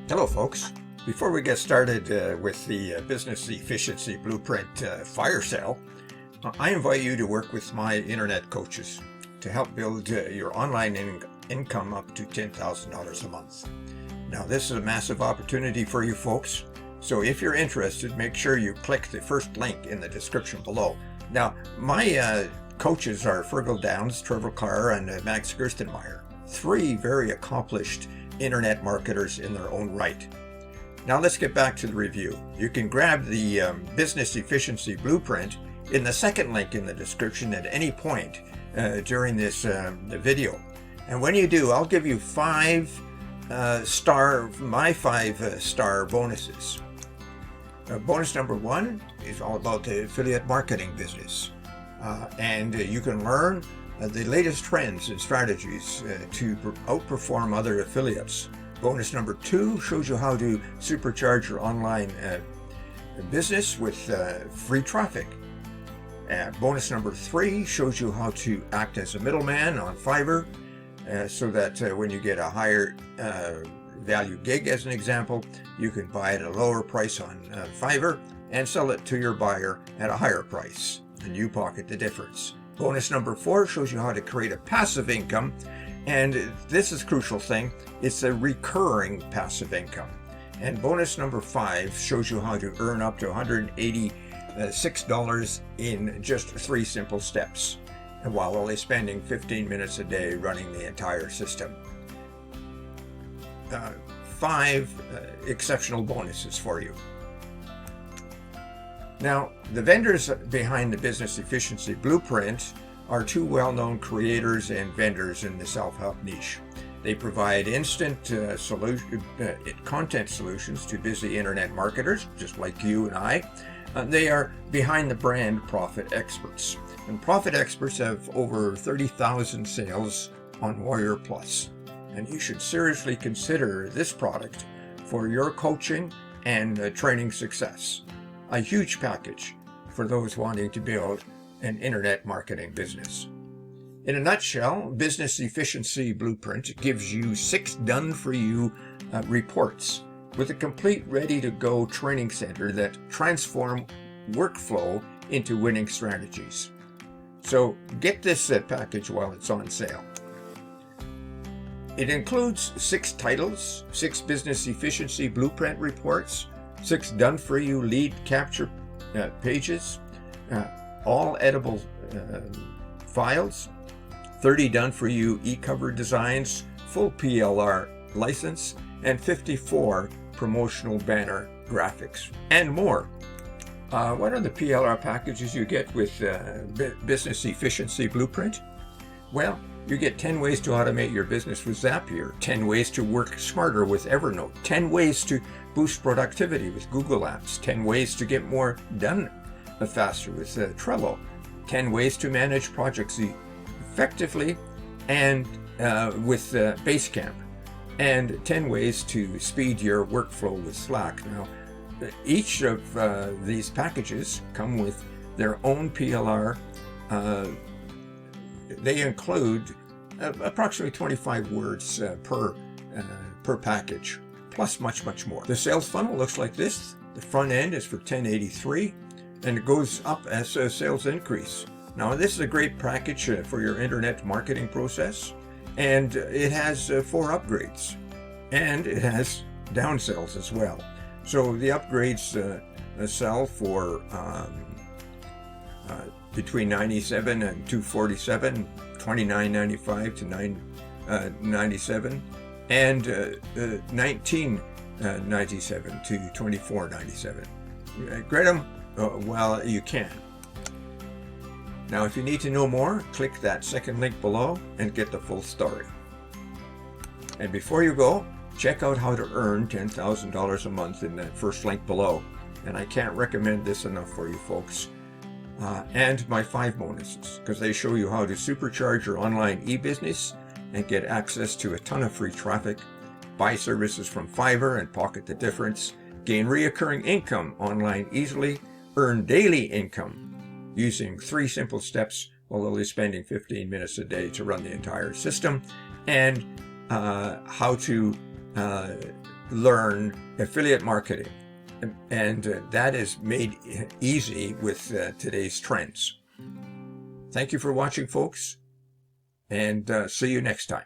Hello folks. Before we get started with the Business Efficiency Blueprint fire sale, I invite you to work with my internet coaches to help build your online income up to $10,000 a month. Now this is a massive opportunity for you folks, so if you're interested, make sure you click the first link in the description below. Now my coaches are Fergal Downs, Trevor Carr, and Max Gerstenmaier, three very accomplished internet marketers in their own right. Now let's get back to the review. You can grab the Business Efficiency Blueprint in the second link in the description at any point during this video. And when you do, I'll give you my 5-star bonuses. Bonus number 1 is all about the affiliate marketing business. And you can learn the latest trends and strategies to outperform other affiliates. Bonus number 2 shows you how to supercharge your online business with free traffic. Bonus number 3 shows you how to act as a middleman on Fiverr so that when you get a higher value gig, as an example, you can buy at a lower price on Fiverr and sell it to your buyer at a higher price, and you pocket the difference. Bonus number 4 shows you how to create a passive income, and this is a crucial thing. It's a recurring passive income. And bonus number 5 shows you how to earn up to $186 in just 3 simple steps, and while only spending 15 minutes a day running the entire system. 5 exceptional bonuses for you. Now, the vendors behind the Business Efficiency Blueprint are 2 well-known creators and vendors in the self-help niche. They provide instant content solutions to busy internet marketers, just like you and I. They are behind the brand Profit Experts. And Profit Experts have over 30,000 sales on Warrior Plus. And you should seriously consider this product for your coaching and training success. A huge package for those wanting to build an internet marketing business. In a nutshell, Business Efficiency Blueprint gives you 6 done-for-you reports with a complete ready-to-go training center that transform workflow into winning strategies. So get this package while it's on sale. It includes 6 titles, 6 Business Efficiency Blueprint reports, 6 done-for-you lead capture pages, all editable files, 30 done-for-you e-cover designs, full PLR license, and 54 promotional banner graphics, and more. What are the PLR packages you get with Business Efficiency Blueprint? Well, you get 10 ways to automate your business with Zapier, 10 ways to work smarter with Evernote, 10 ways to boost productivity with Google Apps, 10 ways to get more done faster with Trello, 10 ways to manage projects effectively and with Basecamp, and 10 ways to speed your workflow with Slack. Now, each of these packages come with their own PLR. They include approximately 25 words per package, plus much more. The sales funnel looks like this. The front end is for $10.83, and it goes up as sales increase. Now, this is a great package for your internet marketing process, and it has 4 upgrades, and it has downsells as well. So the upgrades sell for between $97 and $247, $29.95 to $9.97, and $19.97 to $24.97. Get them while you can. Now, if you need to know more, click that second link below and get the full story. And before you go, check out how to earn $10,000 a month in that first link below. And I can't recommend this enough for you folks. And my 5 bonuses, because they show you how to supercharge your online e-business and get access to a ton of free traffic, buy services from Fiverr and pocket the difference, gain reoccurring income online easily, earn daily income using 3 simple steps while only spending 15 minutes a day to run the entire system, and how to learn affiliate marketing. And that is made easy with today's trends. Thank you for watching, folks, and see you next time.